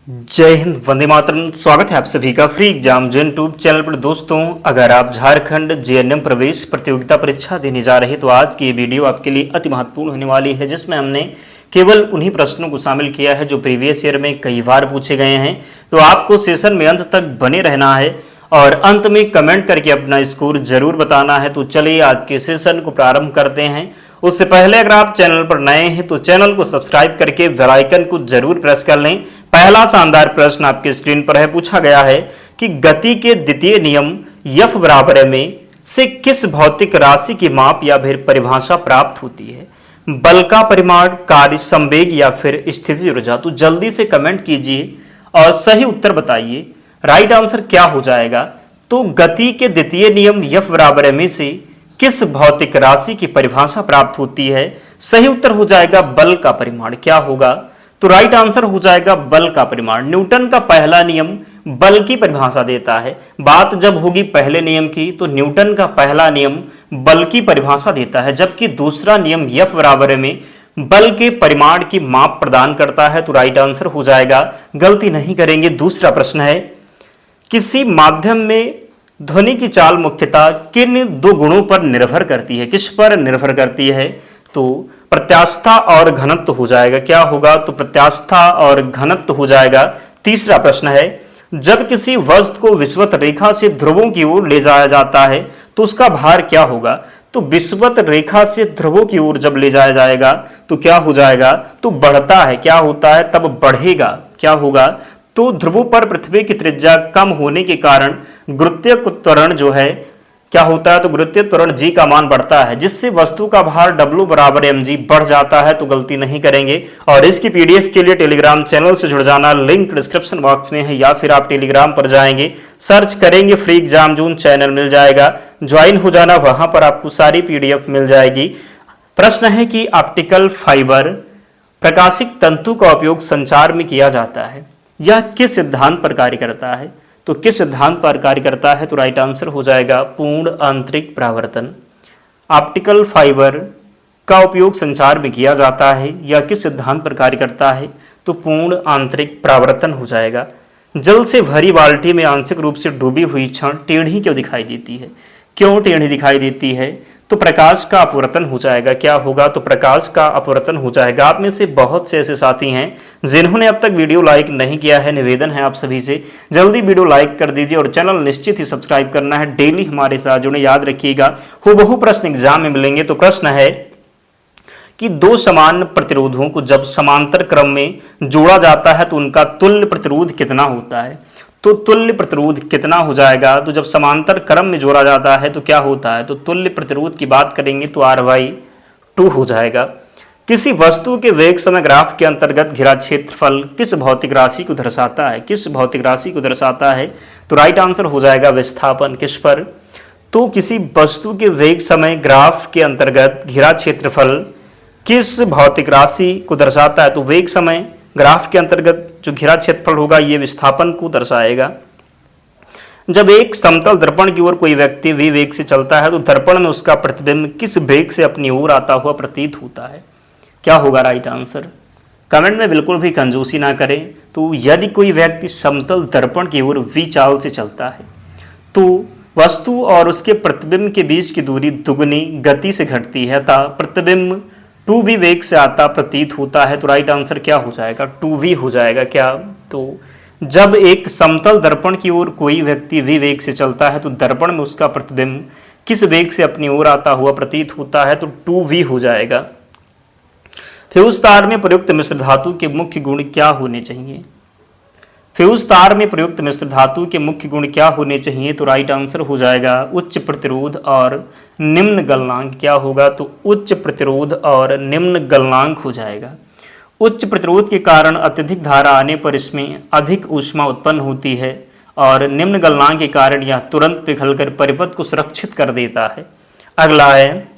जय हिंद, वंदे मातरम। स्वागत है आप सभी का फ्री एग्जाम जो यूट्यूब चैनल पर। दोस्तों, अगर आप झारखंड जेएनएम प्रवेश प्रतियोगिता परीक्षा देने जा रहे हैं तो आज की ये वीडियो आपके लिए अति महत्वपूर्ण होने वाली है, जिसमें हमने केवल उन्हीं प्रश्नों को शामिल किया है जो प्रीवियस ईयर में कई बार पूछे गए हैं। तो आपको सेशन में अंत तक बने रहना है और अंत में कमेंट करके अपना स्कोर जरूर बताना है। तो चलिए आज के सेशन को प्रारंभ करते हैं। उससे पहले अगर आप चैनल पर नए हैं तो चैनल को सब्सक्राइब करके बेल आइकन को जरूर प्रेस कर लें। पहला शानदार प्रश्न आपके स्क्रीन पर है। पूछा गया है कि गति के द्वितीय नियम F बराबर m से किस भौतिक राशि की माप या फिर परिभाषा प्राप्त होती है? बल का परिमाण, कार्य, संवेग या फिर स्थितिज ऊर्जा? तो जल्दी से कमेंट कीजिए और सही उत्तर बताइए। राइट आंसर क्या हो जाएगा? तो गति के द्वितीय नियम F बराबर m से किस भौतिक राशि की परिभाषा प्राप्त होती है? सही उत्तर हो जाएगा बल का परिमाण। क्या होगा? तो राइट आंसर हो जाएगा बल का परिमाण। न्यूटन का पहला नियम बल की परिभाषा देता है। बात जब होगी पहले नियम की तो न्यूटन का पहला नियम बल की परिभाषा देता है, जबकि दूसरा नियम F बराबर में बल के परिमाण की माप प्रदान करता है। तो राइट आंसर हो जाएगा, गलती नहीं करेंगे। दूसरा प्रश्न है, किसी माध्यम में ध्वनि की चाल मुख्यतः किन दो गुणों पर निर्भर करती है? किस पर निर्भर करती है? तो प्रत्यास्थता और घनत्व हो जाएगा। क्या होगा? तो प्रत्यास्थता और घनत्व हो जाएगा। तीसरा प्रश्न है, जब किसी वस्तु को विषुवत रेखा से ध्रुवों की ओर ले जाया जाता है तो उसका भार क्या होगा? तो विषुवत रेखा से ध्रुवों की ओर जब ले जाया जाएगा तो क्या हो जाएगा? तो बढ़ता है। क्या होता है? तब बढ़ेगा। क्या होगा? तो ध्रुवों पर पृथ्वी की त्रिज्या कम होने के कारण गुरुत्वीय त्वरण जो है क्या होता है? तो गुरुत्वीय त्वरण g का मान बढ़ता है, जिससे वस्तु का भार W बराबर mg बढ़ जाता है। तो गलती नहीं करेंगे। और इसकी पीडीएफ के लिए टेलीग्राम चैनल से जुड़ जाना, लिंक डिस्क्रिप्शन बॉक्स में है, या फिर आप टेलीग्राम पर जाएंगे, सर्च करेंगे फ्री एग्जाम जोन, चैनल मिल जाएगा, ज्वाइन हो जाना, वहां पर आपको सारी पीडीएफ मिल जाएगी। प्रश्न है कि ऑप्टिकल फाइबर प्रकाशिक तंतु का उपयोग संचार में किया जाता है, यह किस सिद्धांत पर कार्य करता है? तो किस सिद्धांत पर कार्य करता है? तो राइट आंसर हो जाएगा पूर्ण आंतरिक परावर्तन। ऑप्टिकल फाइबर का उपयोग संचार में किया जाता है, यह किस सिद्धांत पर कार्य करता है? तो पूर्ण आंतरिक परावर्तन हो जाएगा। जल से भरी बाल्टी में आंशिक रूप से डूबी हुई छड़ टेढ़ी क्यों दिखाई देती है? क्यों टेढ़ी दिखाई देती है? तो प्रकाश का अपवर्तन हो जाएगा। क्या होगा? तो प्रकाश का अपवर्तन हो जाएगा। आप में से बहुत से ऐसे साथी हैं जिन्होंने अब तक वीडियो लाइक नहीं किया है। निवेदन है आप सभी से, जल्दी वीडियो लाइक कर दीजिए और चैनल निश्चित ही सब्सक्राइब करना है। डेली हमारे साथ जुड़े। याद रखिएगा, हूबहू प्रश्न एग्जाम में मिलेंगे। तो प्रश्न है कि दो समान प्रतिरोधों को जब समांतर क्रम में जोड़ा जाता है तो उनका तुल्य प्रतिरोध कितना होता है? तो तुल्य प्रतिरोध कितना हो जाएगा? तो जब समांतर क्रम में जोड़ा जाता है तो क्या होता है? तो तुल्य प्रतिरोध की बात करेंगे तो R/2 हो जाएगा। किसी वस्तु के वेग समय ग्राफ के अंतर्गत घिरा क्षेत्रफल किस भौतिक राशि को दर्शाता है? किस भौतिक राशि को दर्शाता है? तो राइट आंसर हो जाएगा विस्थापन। किस पर? तो किसी वस्तु के वेग समय ग्राफ के अंतर्गत घिरा क्षेत्रफल किस भौतिक राशि को दर्शाता है? तो वेग समय ग्राफ के अंतर्गत जो घिरा क्षेत्रफल होगा ये विस्थापन को दर्शाएगा। जब एक समतल दर्पण की ओर कोई व्यक्ति v वेग से चलता है तो दर्पण में उसका प्रतिबिंब किस वेग से अपनी ओर आता हुआ प्रतीत होता है? क्या होगा राइट आंसर? कमेंट में बिल्कुल भी कंजूसी ना करें। तो यदि कोई व्यक्ति समतल दर्पण की ओर v चाल से चलता है तो वस्तु और उसके प्रतिबिंब के बीच की दूरी दुगनी गति से घटती है, अतः प्रतिबिंब 2v वेग से आता प्रतीत होता है। तो राइट आंसर क्या हो जाएगा? 2v हो जाएगा। क्या? तो जब एक समतल दर्पण की ओर कोई व्यक्ति v वेग से चलता है तो दर्पण में उसका प्रतिबिंब किस वेग से अपनी ओर आता हुआ प्रतीत होता है? तो 2v हो जाएगा। फ्यूज तार में प्रयुक्त मिश्र धातु के मुख्य गुण क्या होने चाहिए? फ्यूज तार में प्रयुक्त मिश्र धातु के मुख्य गुण क्या होने चाहिए? तो राइट आंसर हो जाएगा उच्च प्रतिरोध और निम्न गलनांक। क्या होगा? तो उच्च प्रतिरोध और निम्न गलनांक हो जाएगा। उच्च प्रतिरोध के कारण अत्यधिक धारा आने पर इसमें अधिक ऊष्मा उत्पन्न होती है और निम्न गलनांक के कारण यह तुरंत पिघलकर परिपथ को सुरक्षित कर देता है। अगला है,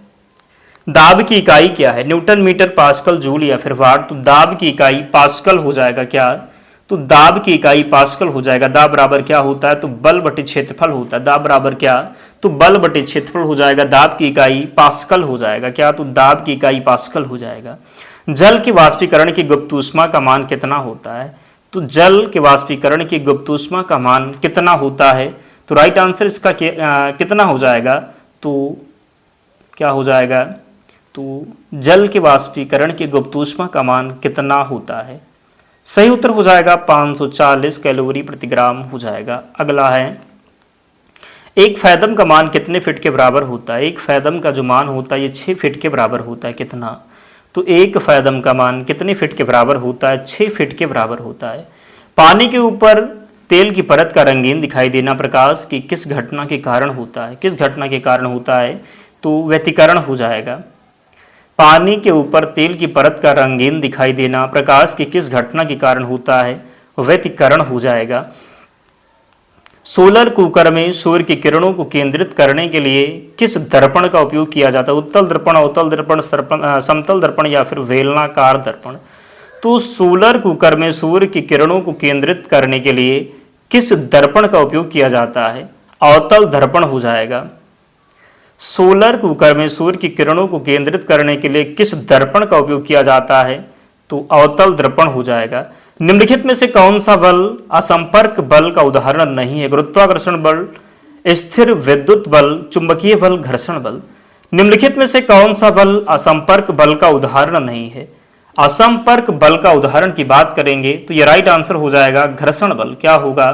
दाब की इकाई क्या है? न्यूटन, मीटर, पास्कल, जूल या फिर वाट? तो दाब की इकाई पास्कल हो जाएगा। क्या? तो दाब की इकाई पास्कल हो जाएगा। दाब बराबर क्या होता है? तो बल बटे क्षेत्रफल होता है। दाब बराबर क्या? तो बल बटे क्षेत्रफल हो जाएगा। दाब की इकाई पास्कल हो जाएगा। क्या? तो दाब की इकाई पास्कल हो जाएगा। जल की वाष्पीकरण की गुप्त ऊष्मा का मान कितना होता है? तो जल के वाष्पीकरण की गुप्त ऊष्मा का मान कितना होता है? तो राइट आंसर इसका कितना हो जाएगा? तो क्या हो जाएगा? तो जल के वाष्पीकरण की गुप्त ऊष्मा का मान कितना होता है? सही उत्तर हो जाएगा 540 कैलोरी प्रति ग्राम हो जाएगा। अगला है, एक फैदम का मान कितने फीट के बराबर होता है? एक फैदम का जो मान होता है ये 6 फीट के बराबर होता है। कितना? तो एक फैदम का मान कितने फीट के बराबर होता है? 6 फीट के बराबर होता है। पानी के ऊपर तेल की परत का रंगीन दिखाई देना प्रकाश की किस घटना के कारण होता है? किस घटना के कारण होता है? तो व्यतिकरण हो जाएगा। पानी के ऊपर तेल की परत का रंगीन दिखाई देना प्रकाश की किस घटना के कारण होता है? व्यतिकरण हो जाएगा। सोलर कुकर में सूर्य की किरणों को केंद्रित करने के लिए किस दर्पण का उपयोग किया जाता है? उत्तल दर्पण, अवतल दर्पण, समतल दर्पण या फिर बेलनाकार दर्पण। तो सोलर कुकर में सूर्य की किरणों को केंद्रित करने के लिए किस दर्पण का उपयोग किया जाता है? अवतल दर्पण हो जाएगा। सोलर कुकर में सूर्य की किरणों को केंद्रित करने के लिए किस दर्पण का उपयोग किया जाता है? तो अवतल दर्पण हो जाएगा। निम्नलिखित में से कौन सा बल असंपर्क बल का उदाहरण नहीं है? गुरुत्वाकर्षण बल, स्थिर विद्युत बल, चुंबकीय बल, घर्षण बल। निम्नलिखित में से कौन सा बल असंपर्क बल का उदाहरण नहीं है? असंपर्क बल का उदाहरण की बात करेंगे तो यह राइट आंसर हो जाएगा घर्षण बल। क्या होगा?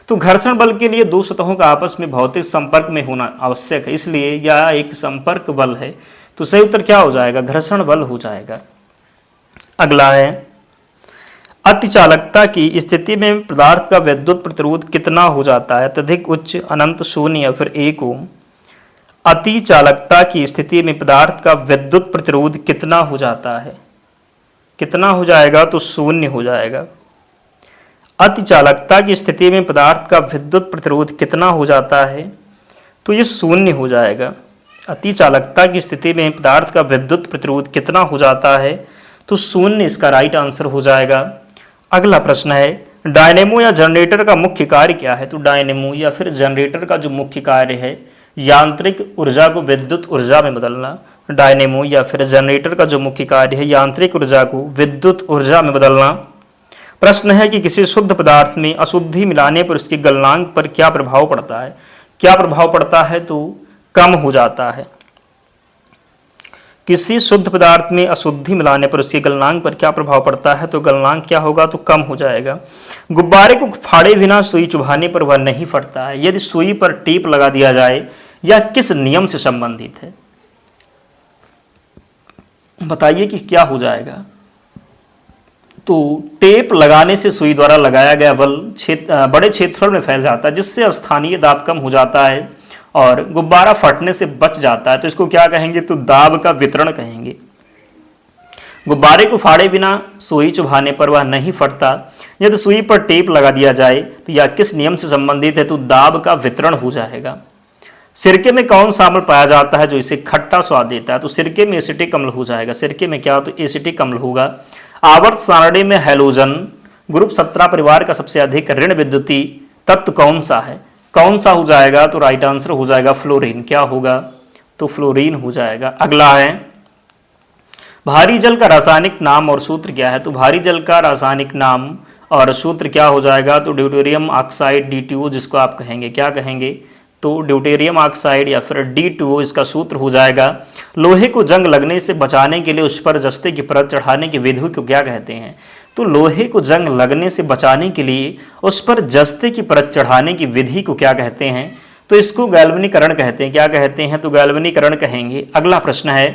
तो घर्षण बल के लिए दो सतहों का आपस में भौतिक संपर्क में होना आवश्यक है, इसलिए यह एक संपर्क बल है। तो सही उत्तर क्या हो जाएगा? घर्षण बल हो जाएगा। अगला है, अतिचालकता की स्थिति में पदार्थ का विद्युत प्रतिरोध कितना हो जाता है? अत्यधिक, उच्च, अनंत, शून्य या फिर 1 ओम। अतिचालकता की स्थिति में पदार्थ का विद्युत प्रतिरोध कितना हो जाता है? कितना हो जाएगा? तो 0 हो जाएगा। अतिचालकता की स्थिति में पदार्थ का विद्युत प्रतिरोध कितना हो जाता है? तो ये 0 हो जाएगा। अतिचालकता की स्थिति में पदार्थ का विद्युत प्रतिरोध कितना हो जाता है? तो 0 इसका राइट आंसर हो जाएगा। अगला प्रश्न है, डायनेमो या जनरेटर का मुख्य कार्य क्या है? तो डायनेमो या फिर जनरेटर का जो मुख्य कार्य है यांत्रिक ऊर्जा को विद्युत ऊर्जा में बदलना। डायनेमो या फिर जनरेटर का जो मुख्य कार्य है यांत्रिक ऊर्जा को विद्युत ऊर्जा में बदलना। प्रश्न है कि किसी शुद्ध पदार्थ में अशुद्धि मिलाने पर उसके गलनांक पर क्या प्रभाव पड़ता है? क्या प्रभाव पड़ता है? तो कम हो जाता है। किसी शुद्ध पदार्थ में अशुद्धि मिलाने पर उसके गलनांक पर क्या प्रभाव पड़ता है? तो गलनांक क्या होगा? तो कम हो जाएगा। गुब्बारे को फाड़े बिना सुई चुभाने पर वह नहीं फटता है, यदि सुई पर टेप लगा दिया जाए यह किस नियम से संबंधित है? बताइए कि क्या हो जाएगा? तो टेप लगाने से सुई द्वारा लगाया गया बल बड़े क्षेत्रफल में फैल जाता है, जिससे स्थानीय दाब कम हो जाता है और गुब्बारा फटने से बच जाता है। तो इसको क्या कहेंगे? तो दाब का वितरण कहेंगे। गुब्बारे को फाड़े बिना सुई चुभाने पर वह नहीं फटता, यदि सुई पर टेप लगा दिया जाए तो यह किस नियम से संबंधित है? तो दाब का वितरण हो जाएगा। सिरके में कौन सा अम्ल पाया जाता है जो इसे खट्टा स्वाद देता है? तो सिरके में एसिटिक अम्ल हो जाएगा। सिरके में क्या? तो एसिटिक अम्ल होगा। आवर्त सारणी में हैलोजन ग्रुप 17 परिवार का सबसे अधिक ऋण विद्युती तत्व कौन सा है? कौन सा हो जाएगा? तो राइट आंसर हो जाएगा फ्लोरीन। क्या होगा? तो फ्लोरीन हो जाएगा। अगला है, भारी जल का रासायनिक नाम और सूत्र क्या है? तो भारी जल का रासायनिक नाम और सूत्र क्या हो जाएगा? तो ड्यूटेरियम ऑक्साइड D2O, जिसको आप कहेंगे, क्या कहेंगे? तो ड्यूटेरियम ऑक्साइड या फिर D2O इसका सूत्र हो जाएगा। लोहे को जंग लगने से बचाने के लिए उस पर जस्ते की परत चढ़ाने की विधि को क्या कहते हैं? तो लोहे को जंग लगने से बचाने के लिए उस पर जस्ते की परत चढ़ाने की विधि को क्या कहते हैं? तो इसको गैल्वेनीकरण कहते हैं। क्या कहते हैं? तो गैल्वेनीकरण कहेंगे। अगला प्रश्न है,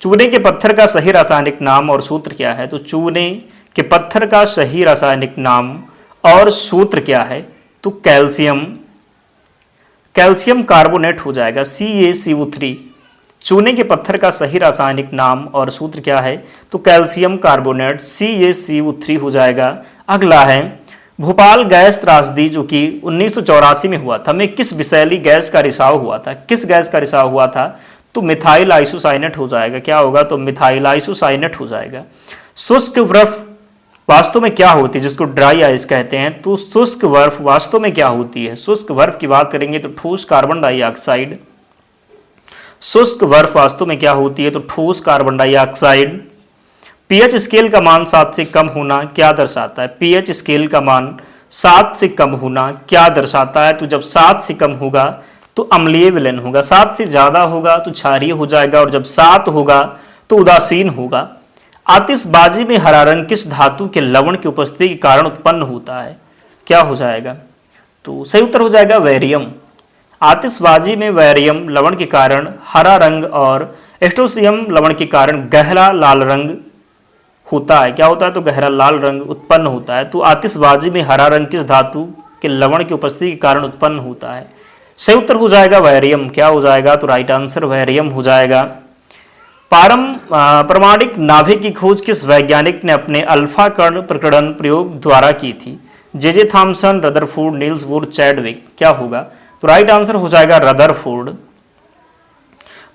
चूने के पत्थर का सही रासायनिक नाम और सूत्र क्या है? तो चूने के पत्थर का सही रासायनिक नाम और सूत्र क्या है? तो कैल्शियम, कैल्शियम कार्बोनेट हो जाएगा, CaCO3। चूने के पत्थर का सही रासायनिक नाम और सूत्र क्या है? तो कैल्शियम कार्बोनेट, CaCO3 हो जाएगा। अगला है, भोपाल गैस त्रासदी जो कि 1984 में हुआ था, में किस विषैली गैस का रिसाव हुआ था? किस गैस का रिसाव हुआ था? तो मिथाइल आइसोसाइनेट हो जाएगा। क्या होगा? तो मिथाइल आइसोसाइनेट हो जाएगा। शुष्क बर्फ वास्तव में क्या होती है, जिसको ड्राई आइस कहते हैं? तो शुष्क बर्फ वास्तव में क्या होती है? शुष्क बर्फ की बात करेंगे तो ठोस कार्बन डाइऑक्साइड। शुष्क बर्फ वास्तव में क्या होती है? तो ठोस कार्बन डाइऑक्साइड पीएच स्केल का मान 7 से कम होना क्या दर्शाता है? पीएच स्केल का मान 7 से कम होना क्या दर्शाता है? तो जब 7 से कम होगा तो अम्लीय विलयन होगा, 7 से ज्यादा होगा तो क्षारीय हो जाएगा, और जब 7 होगा तो उदासीन होगा। आतिशबाजी में हरा रंग किस धातु के लवण की उपस्थिति के कारण उत्पन्न होता है? क्या हो जाएगा? तो सही उत्तर हो जाएगा वेरियम। आतिशबाजी में वेरियम लवण के कारण हरा रंग और एस्ट्रोसियम लवण के कारण गहरा लाल रंग होता है। क्या होता है? तो गहरा लाल रंग उत्पन्न होता है। तो आतिशबाजी में हरा रंग किस धातु के लवण की उपस्थिति के कारण उत्पन्न होता है? सही उत्तर हो जाएगा वेरियम। क्या हो जाएगा? तो राइट आंसर वेरियम हो जाएगा। प्रामाणिक नाभिक की खोज किस वैज्ञानिक ने अपने अल्फा कण प्रकरण प्रयोग द्वारा की थी? J Thomson, Rutherford, Niels Bohr, Chadwick. क्या होगा? तो राइट आंसर हो जाएगा रदरफोर्ड।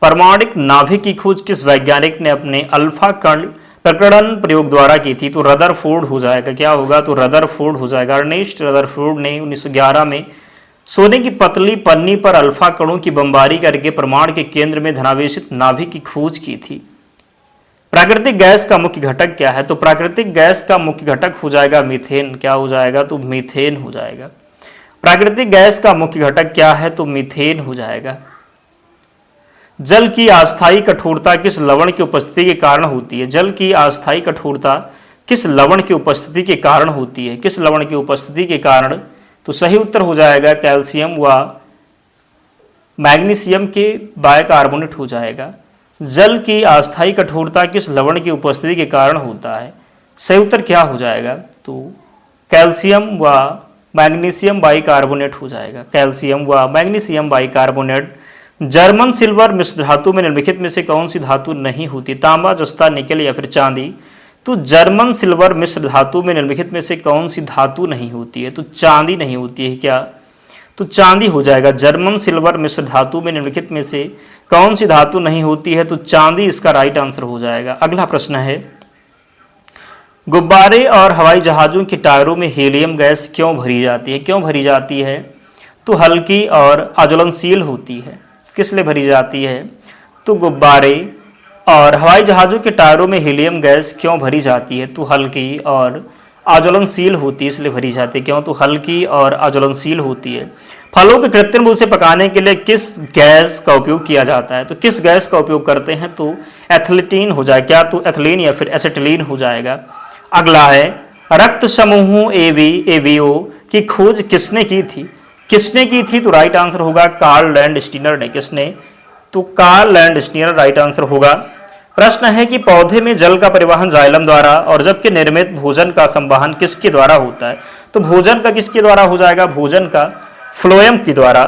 परमाणिक नाभिक की खोज किस वैज्ञानिक ने अपने अल्फा कण प्रकरण प्रयोग द्वारा की थी? तो रदरफोर्ड हो जाएगा। क्या होगा? तो रदरफोर्ड हो जाएगा। अर्नेस्ट रदरफोर्ड ने 1911 में सोने की पतली पन्नी पर अल्फा कणों की बमबारी करके परमाणु के केंद्र में धनावेशित नाभिक की खोज की थी। प्राकृतिक गैस का मुख्य घटक क्या है? तो प्राकृतिक गैस का मुख्य घटक हो जाएगा मीथेन। क्या हो जाएगा? तो मीथेन हो जाएगा। प्राकृतिक गैस का मुख्य घटक क्या है? तो मीथेन हो जाएगा। जल की अस्थायी कठोरता किस लवण की उपस्थिति के कारण होती है? जल की अस्थायी कठोरता किस लवण की उपस्थिति के कारण होती है? किस लवण की उपस्थिति के कारण? तो सही उत्तर हो जाएगा कैल्शियम व मैग्नीशियम के बाइकार्बोनेट हो जाएगा। जल की अस्थायी कठोरता किस लवण की उपस्थिति के कारण होता है? सही उत्तर क्या हो जाएगा? तो कैल्शियम व मैग्नीशियम बाइकार्बोनेट हो जाएगा। कैल्शियम व मैग्नीशियम बाइकार्बोनेट। जर्मन सिल्वर मिश्र धातु में निम्नलिखित में से कौन सी धातु नहीं होती? तांबा, जस्ता, निकल या फिर चांदी। तो जर्मन सिल्वर मिश्र धातु में निम्नलिखित में से कौन सी धातु नहीं होती है? तो चांदी नहीं होती है। क्या? तो चांदी हो जाएगा। जर्मन सिल्वर मिश्र धातु में निम्नलिखित में से कौन सी धातु नहीं होती है? तो चांदी इसका राइट आंसर हो जाएगा। अगला प्रश्न है, गुब्बारे और हवाई जहाजों के टायरों में हीलियम गैस क्यों भरी जाती है? क्यों भरी जाती है? तो हल्की और अज्वलनशील होती है। किस लिए भरी जाती है? तो गुब्बारे और हवाई जहाजों के टायरों में हीलियम गैस क्यों भरी जाती है? तो हल्की और अज्वलनशील होती है, इसलिए भरी जाती है। क्यों? तो हल्की और अज्वलनशील होती है। फलों के कृत्रिम रूप से पकाने के लिए किस गैस का उपयोग किया जाता है? तो किस गैस का उपयोग करते हैं? तो एथिलीन हो जाएगा। क्या? तो एथिलीन या फिर एसिटिलीन हो जाएगा। अगला है, रक्त समूह एवीओ की खोज किसने की थी? किसने की थी? तो राइट आंसर होगा कार्ल लैंडस्टीनर ने। किसने? तो कार्ल लैंडस्टीनर राइट आंसर होगा। प्रश्न है कि पौधे में जल का परिवहन जाइलम द्वारा और जबकि निर्मित भोजन का संवहन किसके द्वारा होता है? तो भोजन का किसके द्वारा हो जाएगा? भोजन का फ्लोएम के द्वारा।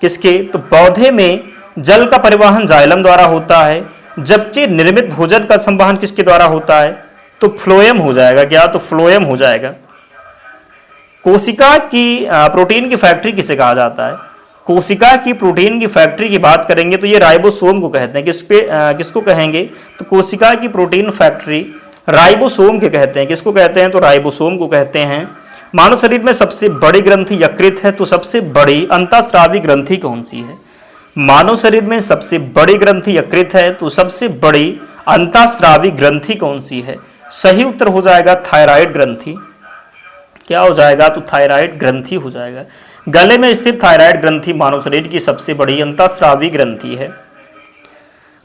किसके? तो पौधे में जल का परिवहन जाइलम द्वारा होता है, जबकि निर्मित भोजन का संवहन किसके द्वारा होता है? तो फ्लोएम हो जाएगा। क्या? तो फ्लोएम हो जाएगा। कोशिका की प्रोटीन की फैक्ट्री किसे कहा जाता है? कोशिका की प्रोटीन की फैक्ट्री की बात करेंगे तो ये राइबोसोम को कहते हैं। किसको कहेंगे? तो कोशिका की प्रोटीन फैक्ट्री राइबोसोम के कहते हैं। किसको कहते हैं? तो राइबोसोम को कहते हैं। मानव शरीर में सबसे बड़ी ग्रंथि यकृत है, तो सबसे बड़ी अंतःस्रावी ग्रंथि कौन सी है? मानव शरीर में सबसे बड़ी ग्रंथि यकृत है, तो सबसे बड़ी अंतःस्रावी ग्रंथि कौन सी है? सही उत्तर हो जाएगा थायराइड ग्रंथि। क्या हो जाएगा? तो थायराइड ग्रंथि हो जाएगा। गले में स्थित थायराइड ग्रंथि मानव शरीर की सबसे बड़ी अंतःस्रावी ग्रंथि है।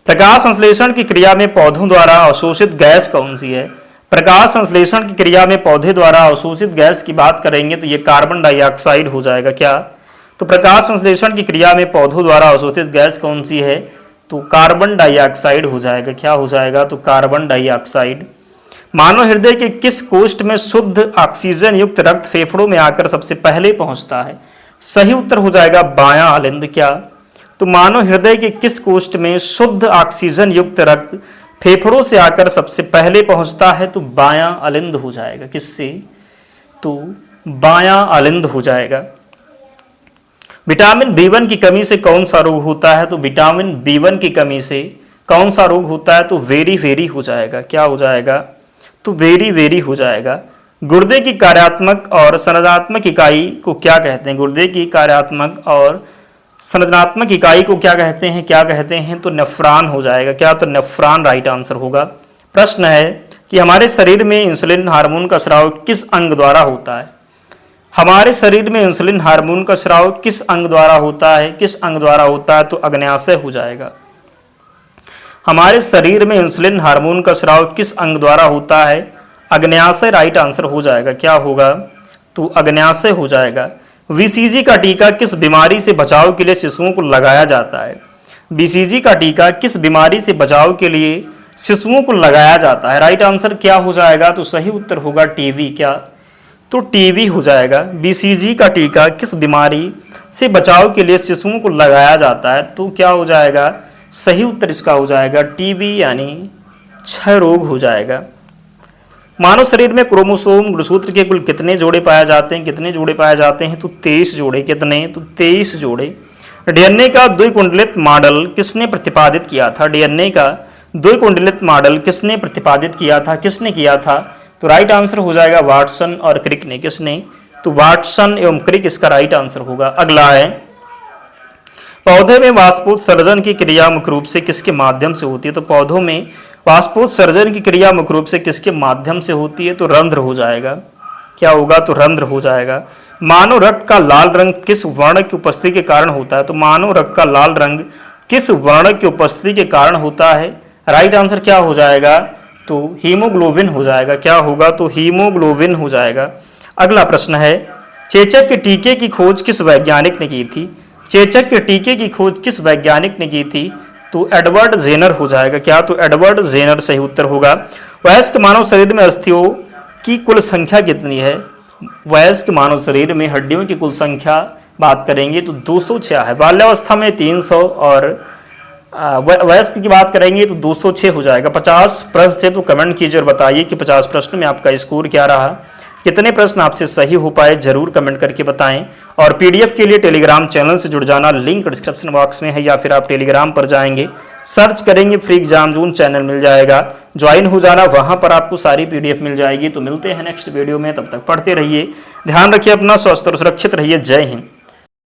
प्रकाश संश्लेषण की क्रिया में पौधों द्वारा अवशोषित गैस कौन सी है? प्रकाश संश्लेषण की क्रिया में पौधे द्वारा अवशोषित गैस की बात करेंगे तो ये कार्बन डाइऑक्साइड हो जाएगा। क्या? तो प्रकाश संश्लेषण की क्रिया में पौधों द्वारा अवशोषित गैस कौन सी है? तो कार्बन डाइऑक्साइड हो जाएगा। क्या हो जाएगा? तो कार्बन डाइऑक्साइड। मानव हृदय के किस कोष्ठ में शुद्ध ऑक्सीजन युक्त रक्त फेफड़ों में आकर सबसे पहले पहुंचता है? सही उत्तर हो जाएगा बायां अलिंद। क्या? तो मानव हृदय के किस कोष्ठ में शुद्ध ऑक्सीजन युक्त रक्त फेफड़ों से आकर सबसे पहले पहुंचता है? तो बायां अलिंद हो जाएगा। किससे? तो बायां अलिंद हो जाएगा। विटामिन B1 की कमी से कौन सा रोग होता है? तो विटामिन B1 की कमी से कौन सा रोग होता है? तो वेरी वेरी हो जाएगा। क्या हो जाएगा? तो वेरी वेरी हो जाएगा। गुर्दे की कार्यात्मक और संरचनात्मक इकाई को क्या कहते हैं? गुर्दे की कार्यात्मक और संरचनात्मक इकाई को क्या कहते हैं? क्या कहते हैं? तो नेफ्रॉन हो जाएगा। क्या? तो नेफ्रॉन राइट आंसर होगा। प्रश्न है कि हमारे शरीर में इंसुलिन हार्मोन का स्राव किस अंग द्वारा होता है। हमारे शरीर में इंसुलिन हार्मोन का स्राव किस अंग द्वारा होता है, किस अंग द्वारा होता है, तो अग्न्याशय हो जाएगा। हमारे शरीर में इंसुलिन हार्मोन का स्राव किस अंग द्वारा होता है, अग्न्याशय राइट आंसर हो जाएगा। क्या होगा, तो अग्न्याशय हो जाएगा। बीसीजी का टीका किस बीमारी से बचाव के लिए शिशुओं को लगाया जाता है। बीसीजी का टीका किस बीमारी से बचाव के लिए शिशुओं को लगाया जाता है, राइट आंसर क्या हो जाएगा, तो सही उत्तर होगा टीबी। क्या, तो टीबी हो जाएगा। बीसीजी का टीका किस बीमारी से बचाव के लिए शिशुओं को लगाया जाता है, तो क्या हो जाएगा, सही उत्तर इसका हो जाएगा टीबी यानी क्षय रोग हो जाएगा। मानव शरीर में क्रोमोसोम गुणसूत्र के कुल कितने जोड़े पाए जाते हैं, कितने जोड़े पाए जाते हैं, तो 23 जोड़े। कितने, तो 23 जोड़े। डीएनए का द्विकुंडलित मॉडल किसने प्रतिपादित किया था। डीएनए का द्विकुंडलित मॉडल किसने प्रतिपादित किया था, किसने किया था, तो राइट आंसर हो जाएगा वाटसन और क्रिक ने। किसने, तो वाटसन एवं क्रिक इसका राइट आंसर होगा। अगला है, पौधे में वाष्पोत्सर्जन की क्रिया मुख्य रूप से किसके माध्यम से होती है। तो पौधों में वाष्पोत्सर्जन की क्रिया मुख्य रूप से किसके माध्यम से होती है, तो रंध्र हो जाएगा। क्या होगा, तो रंध्र हो जाएगा। मानव रक्त का लाल रंग किस वर्ण की उपस्थिति के कारण होता है। तो मानव रक्त का लाल रंग किस वर्ण की उपस्थिति के कारण होता है, राइट आंसर क्या हो जाएगा, तो हीमोग्लोबिन हो जाएगा। क्या होगा, तो हीमोग्लोबिन हो जाएगा। अगला प्रश्न है, चेचक के टीके की खोज किस वैज्ञानिक ने की थी। चेचक के टीके की खोज किस वैज्ञानिक ने की थी, तो एडवर्ड जेनर हो जाएगा। क्या, तो एडवर्ड जेनर सही उत्तर होगा। वयस्क मानव शरीर में अस्थियों की कुल संख्या कितनी है। वयस्क मानव शरीर में हड्डियों की कुल संख्या बात करेंगे तो 206 है। बाल्यावस्था में 300 और वयस्क की बात करेंगे तो 206 हो जाएगा। 50 प्रश्न थे तो कमेंट कीजिए और बताइए कि 50 प्रश्न में आपका स्कोर क्या रहा, कितने प्रश्न आपसे सही हो पाए, जरूर कमेंट करके बताएं। और पीडीएफ के लिए टेलीग्राम चैनल से जुड़ जाना, लिंक डिस्क्रिप्शन बॉक्स में है, या फिर आप टेलीग्राम पर जाएंगे, सर्च करेंगे फ्री एग्जाम जोन, चैनल मिल जाएगा, ज्वाइन हो जाना, वहां पर आपको सारी पीडीएफ मिल जाएगी। तो मिलते हैं नेक्स्ट वीडियो में, तब तक पढ़ते रहिए, ध्यान रखिए अपना, स्वस्थ और सुरक्षित रहिए। जय हिंद।